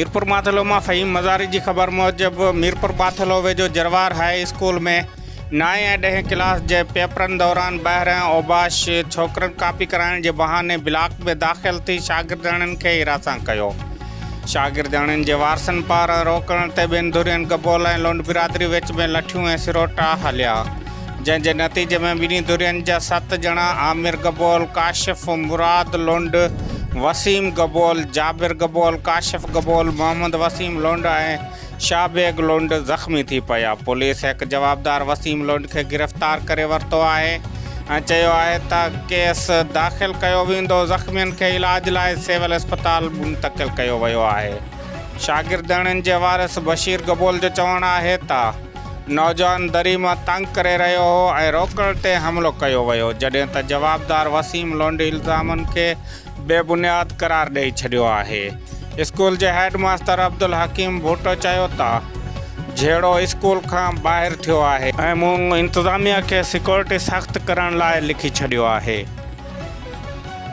मीरपुर माथलो में फ़हीम मज़ारी की खबर मूजिब मीरपुर माथलो वेझो जरवार हाई स्कूल में 9 ऐं 10 क्लास के पेपरन दौरान ॿाहिरां ओबाश छोकरन कापी कराइण के बहाने ब्लॉक में दाख़िल थी शागिर्दनि खे हिरासां कयो। शागिर्दनि के वारसनि पारां रोकण ते ॿिनि धुरियुनि गबोल ऐं लोंड बिरादरी विच में लठियूं ऐं सिरोटा हलिया, जंहिंजे नतीजे में ॿिन्ही धुरियुनि जा 7 ॼणा आमिर गबोल, काशिफ मुराद लोंड, वसीम गबोल, जाबिर गबोल, काशिफ गबोल, मोहम्मद वसीम लोंड ऐं शाहबेग लोंड ज़ख़्मी थी पिया। पुलिस एक जवाबदार वसीम लोंड के गिरफ़्तार करे वरितो आहे ऐं चयो आहे त केस दाख़िल कयो वेंदो। ज़ख़्मियुनि खे इलाज लाइ सिविल अस्पताल मुंतक़िल कयो वियो आहे। शागिर्दनि जे वारिस बशीर गबोल जो चवणु आहे त नौजवान दरी में तंग करे रहियो हो ऐं रोकण ते हमिलो कयो वियो, जॾहिं त जवाबदार वसीम लोंड इल्ज़ामनि खे बेबुनियाद करार ॾेई छॾियो आहे। स्कूल के हेड मास्टर अब्दुल हकीम भुट्टो चयो त झेड़ो स्कूल का ॿाहिरि थियो आहे ऐं मूं इंतज़ामिया के सिक्योरिटी सख़्त करण लाइ लिखी छॾियो आहे।